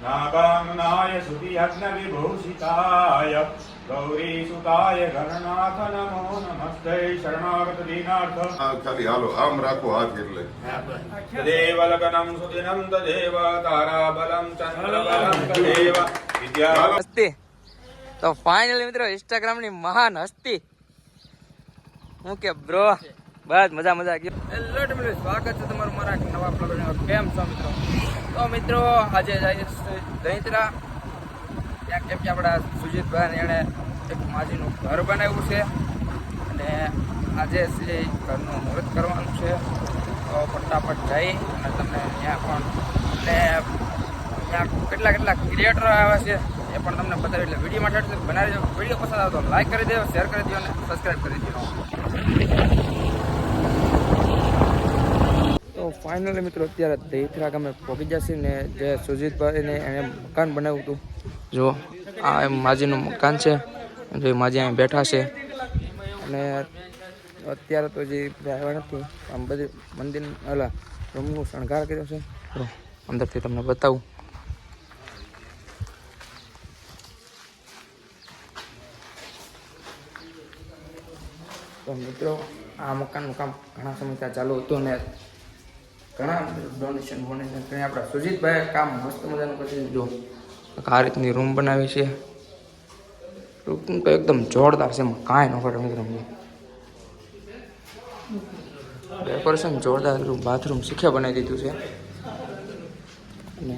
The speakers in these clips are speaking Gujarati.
नागान्नाय सुतियज्ञविभूषिताय गौरीसुताय गणनाथ नमो नमस्ते शरणागत दीनार्थ खाली हालो आम राखो हाथ એટલે देवलगनं सुदिनं तदेव ताराबलं चंद्रबलं तदेव विद्या હસ્તી તો ફાઇનલી મિત્રો ઇન્સ્ટાગ્રામ ની મહાન હસ્તી હું કે બ્રો બસ મજા ગયો. હેલો મિત્રો, સ્વાગત છે તમારું મારા નવા બ્લોગમાં. કેમ છો મિત્રો? તો મિત્રો આજે જઈએ દહીત્રા ત્યાં, કેમ કે આપણા સુજીતભાઈ એણે એક માજીનું ઘર બનાવ્યું છે અને આજે છે ઘરનું મુહૂર્ત કરવાનું છે. તો ફટાફટ જઈ અને તમને ત્યાં પણ ત્યાં કેટલા ક્રિએટર આવ્યા છે એ પણ તમને બતાવી. એટલે વિડીયો માટે બનાવી દો. વિડીયો પસંદ આવે તો લાઈક કરી દો, શેર કરી દો અને સબસ્ક્રાઈબ કરી દો. તો ફાઇનલી મિત્રો અત્યારે દહીત્રા ગામે પહોંચી જશે ને જે સુજીતભાઈને એણે મકાન બનાવ્યું હતું. જો આ એમ માજીનું મકાન છે, જો માજી અહીં બેઠા છે અને અત્યારે તો જે આવ્યા નથી. આમ બધી મંદિર રૂમનું શણગાર કર્યો છે. તો અંદરથી તમને બતાવું. તો મિત્રો આ મકાનનું કામ ઘણા સમયથી ચાલુ હતું ને ઘણા ડોનેશન કરીને આપણા સુજીતભાઈ કામ મસ્ત મજાનું કરી. જો આ રીતની રૂમ બનાવી છે. રૂમ તો એકદમ જોરદાર છે, એમાં કાંઈ ન પડે મિત્રો. ડેકોરેશન જોરદાર. બાથરૂમ શીખે બનાવી દીધું છે અને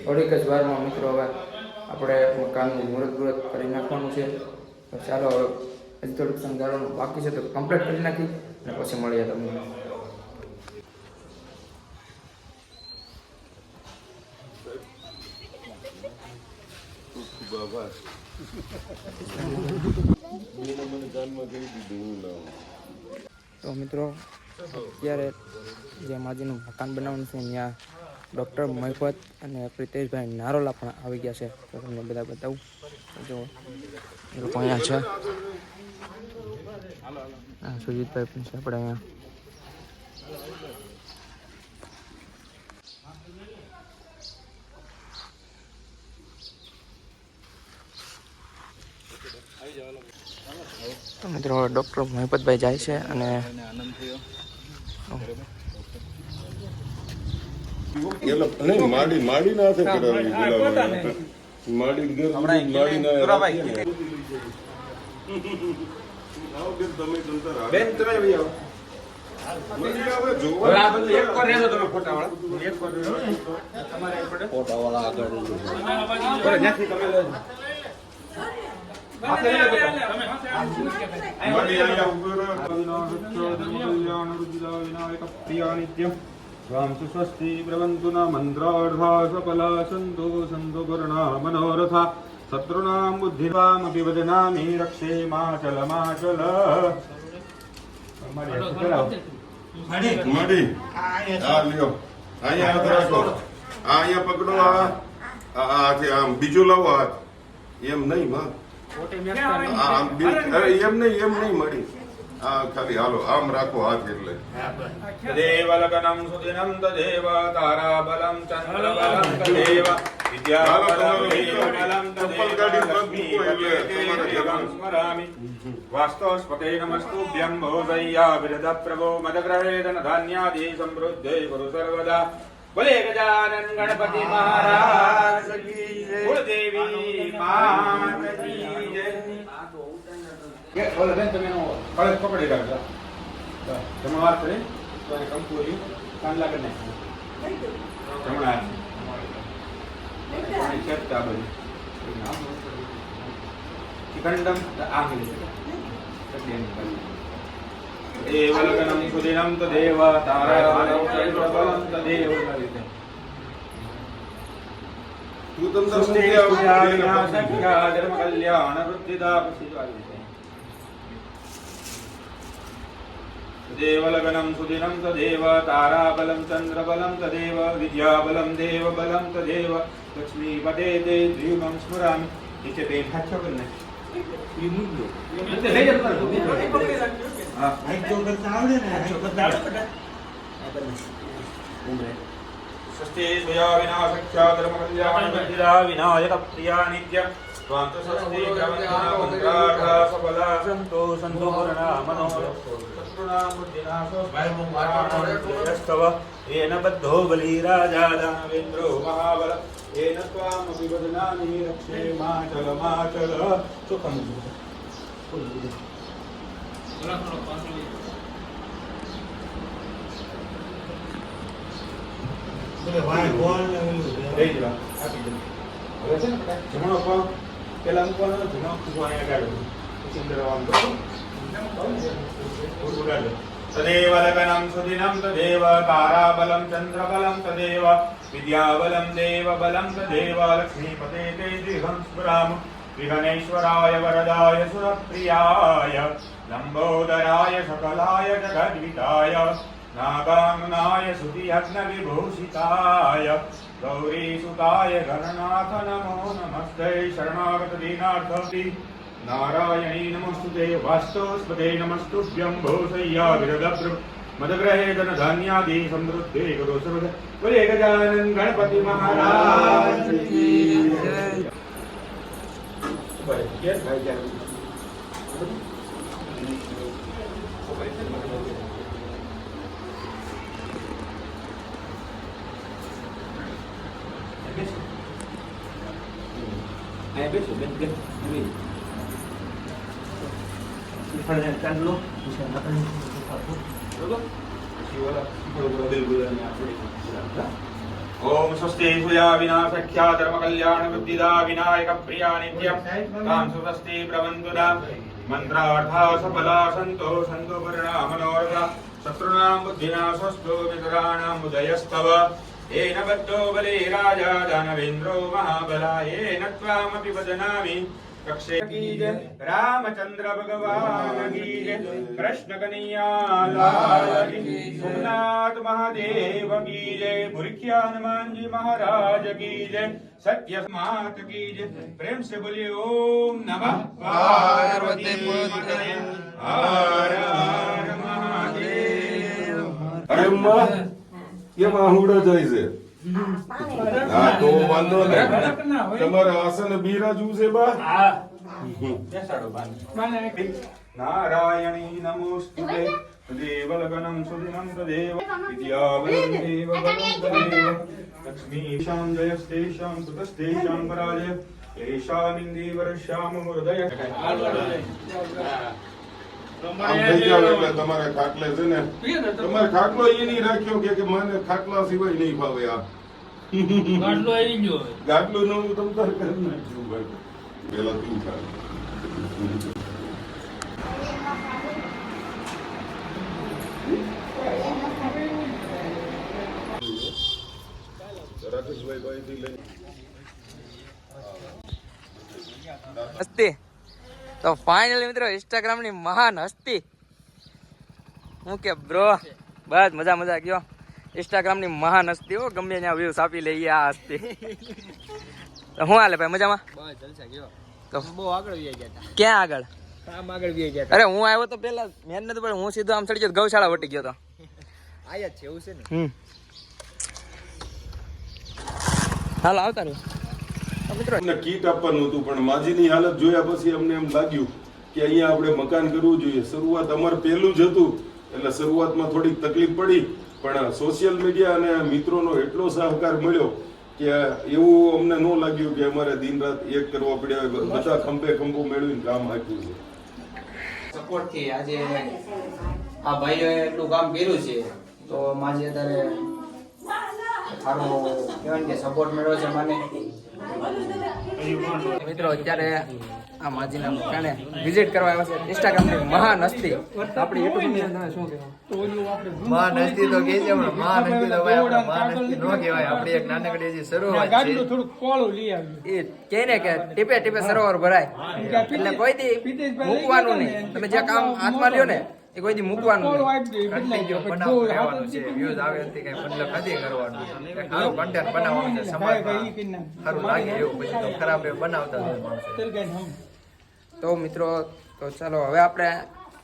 થોડીક જ વારમાં મિત્રો હવે આપણે મકાનનું મુહૂર્ત કરી નાખવાનું છે. તો ચાલો હવે હજી થોડુંક શણગારવાનું બાકી છે તો કમ્પ્લીટ કરી નાખી અને પછી મળીએ તમને. તો મિત્રો અત્યારે જે માજીનું મકાન બનાવવાનું છે ત્યાં ડૉક્ટર મહિપત અને પ્રિતેશભાઈ નારોલા પણ આવી ગયા છે. તો તમને બધા બતાવું. જો એ લોકો અહીંયા છે. સુજીતભાઈ પણ છે આપણે અહીંયા. તો મિત્રો ડૉક્ટર મહિપતભાઈ જાય છે અને માડી ના છે કરાવી માડી ઘર માડી ના બેન તમે આવી આવો. स्वस्ति प्रवन्तु न मन्त्रार्था सफला सन्तो सन्तो गुरुणा मनोरथा शत्रूणां बुद्धिवामपि वदनामि रक्षे माचल માડી આ લ્યો અહીંયા હાથ રાખો. અહીંયા પકડો. આ આમ બીજું લાવો હાથ. એમ નહીં માં એમ નહીં મળી. હા ખાલી હાલો આમ રાખો હાથ એટલે દેવલગनं સુદિनं તદેવ તારાબलं ચંદ્રબलं તદેવ વિદ્યાબलं દેવબलं તદેવ સ્મરામિ વાસ્તવસ્પતે નમસ્તુભ્યં ભોજય્યા વિરદ પ્રભો મદગ્રહેદન ધાન્યાદિ સમૃદ્ધે ગુરુ સર્વદા. બોલે ગજાનન ગણપતિ મહારાજ કી જય. કુળદેવી માત કી જય. બોલે બેન તમે કળશ પકડી રાખજો. તમે વાત કરી તો એને કંકુરી કાંદલા કરી નાખજો. જમણા હાથે ચેપતા બધી ચિકંડમ આંગળી દેવલગनं સુદિनं તદેવ તારાબलं ચંદ્રબलं તદેવ. તું તમને ધર્મ કલ્યાણ વૃદ્ધિદા પ્રસિદ્ધ. देवलगनं सुदिनं तदेव ताराबलं चन्द्रबलं तदेव विद्याबलं देवबलं तदेव लक्ष्मीपते ते द्विगं स्मरामि. नीचे पेन हाथ छोड़ ना ये मुझे ले जा हां हाथ जो करता आवड़े ना हाथ जो करता आवड़े बेटा उम्र स्वस्ति स्वया विनाशक्ष्या धर्मकल्याणविद्या विनायकप्रिया नित्य त्वां च स्वस्ति प्रवन्दना सफला सन्तो पूर्णा मनोरथाः शत्रूणां येन बद्धो बलिराजा दानवेन्द्रो महाबल येन त्वामपि वदनानि रक्षे माचल सुखं જમણો પગ પેલા મૂકવાનો જમણો અહીંયા ગાડો સિંદરવાન તદેવ લગનમ સુદિનમ તદેવ તારાબલમ ચંદ્રબલમ તદેવ વિદ્યાબલમ દેવબલમ તદેવ લક્ષ્મીપતે તે દિહં સ્મરામ વિઘ્નેશ્વરાય વરદાય સુરપ્રિયાય લંબોદરાય सकलाय जगद्विताय नागांगनाय सुतियज्ञविभूषिताय गौरीसुताय गणनाथ नमो नमस्ते शरणागत दीनार्थी नारायणी नमस्तुते वास्तुस्पते नमस्तुभ्यं भूषय्या विरदभ्र मदग्रहे धनधान्यादि समृद्धे गुरु सर्वद बोले गजानन गणपति महाराज की जय। ओम स्वस्ति सुया विनाशक्ष्या धर्मकल्याण वृद्धिदा विनायक प्रिया नित्यं तां स्वस्ति प्रवन्दना मंत्रार्था सफला सन्तो वर्णा मनोरथा शत्रूणां बुद्धिनाशस्तु मित्राणां उदयस्तव येन बद्धो बले राजा दानवेन्द्रो महाबला येन त्वामपि वदनामि कक्षे की जय रामचंद्र भगवान की जय कृष्ण कन्हैया लाल की सोमनाथ महादेव की जय बुरखिया हनुमान जी महाराज की जय सत्य मात की जय प्रेम से बोलिए ओम नमः पार्वती पतये हर हर महादेव। अरे माँ ये माहुड़ा જાય છે હા તો વાંધો નહીં તમારા આસન બિરાજુ છે બા नारायणी नमोस्तुते देवलगनं सुदिनं तदेव विद्याबलं देवबलं तदेव लक्ष्मीशां जयस्तेषां सुतस्तेषां पराजय येषामिन्दीवरश्याम हृदय આમ થઈ જાવ એટલે તમારે ખાટલે છે ને તમારે ખાટલો એ નહીં રાખ્યો કે મને ખાટલા સિવાય નહીં ભાવે આ ગાટલો આવી ગયો ગાટલું નવું તમ તાર કરી નાખ્યું ભાઈ પેલા તું ખા રાકેશભાઈ ભાઈ થી લઈ હસ્તી તો ફાઇનલી મિત્રો ઇન્સ્ટાગ્રામ ની મહાન હસ્તી હું કે બ્રો બસ મજા ગયો ઇન્સ્ટાગ્રામ ની મહાન હસ્તી હો ગમે ત્યાં વ્યૂઝ આપી લઈએ આ હસ્તી તો હું હાલે ભાઈ મજામાં બસ જલસા ગયો તો બહુ આગળ વહી ગયા હતા ક્યાં આગળ કામ આગળ વહી ગયા અરે હું આવ્યો તો પેલા મેન નતું પણ હું સીધો આમ ચડી ગયો ગૌશાળા વટી ગયો તો આયા છે એવું છે ને હાલ આવતા રહ્યો મિત્રો અમને કીટ આપવાનું હતું પણ માજીની હાલત જોયા પછી અમને એમ લાગ્યું કે અહીંયા આપણે મકાન કરવું જોઈએ શરૂઆત અમારે પહેલું જ હતું એટલે શરૂઆતમાં થોડીક તકલીફ પડી પણ સોશિયલ મીડિયા અને મિત્રોનો એટલો સહકાર મળ્યો કે એવું અમને ન લાગ્યું કે અમારે દિન રાત એક કરવા પડ્યા બધા ખંભો મેળવીને કામ આપ્યું છે સપોર્ટ થી આજે આ ભાઈએ એટલું કામ કર્યું છે તો માજી અત્યારે સારો કહેવાય કે સપોર્ટ મળ્યો છે મને મિત્રો અત્યારે આ માજીના મકાને વિઝિટ કરવા આવ્યા છે ઇન્સ્ટાગ્રામની મહાન હસ્તી આપણી યુટ્યુબ ની અંદર શું કહેવાય મહાન હસ્તી તો કે છે પણ મહાન હસ્તી તો ભાઈ આપણે મહાન હસ્તી નો કહેવાય આપણી એક નાનકડી જે શરૂઆત છે થોડું કોળું લઈ આવ્યું એ કહે ને કે ટીપે ટીપે સરોવર ભરાય એટલે કોઈ દી મૂકવાનું નહીં તમે જે કામ હાથમાં લ્યો ને એ કોઈ દી મૂકવાનું નહીં કન્ટિન્યુ બનાવતું રહેવાનું છે વ્યૂઝ આવે એથી કઈ મતલબ નથી કરવાનું સારું કન્ટેન્ટ બનાવવાનું છે સમાજમાં સારું લાગે એવું પછી તો ખરાબ એવું બનાવતા જ હોય માણસો. તો મિત્રો તો ચાલો હવે આપણે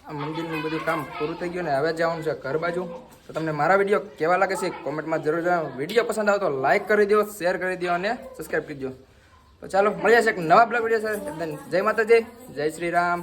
આ મંદિરનું બધું કામ પૂરું થઈ ગયું ને હવે જવાનું છે ઘર બાજુ. તો તમને મારા વિડીયો કેવા લાગે છે કોમેન્ટમાં જરૂર જણાવો. વિડીયો પસંદ આવે તો લાઈક કરી દો, શેર કરી દો અને સબસ્ક્રાઈબ કરી દો. તો ચાલો મળીએ છીએ એક નવા બ્લોગ વિડીયો સાથે. જય માતાજી, જય શ્રી રામ.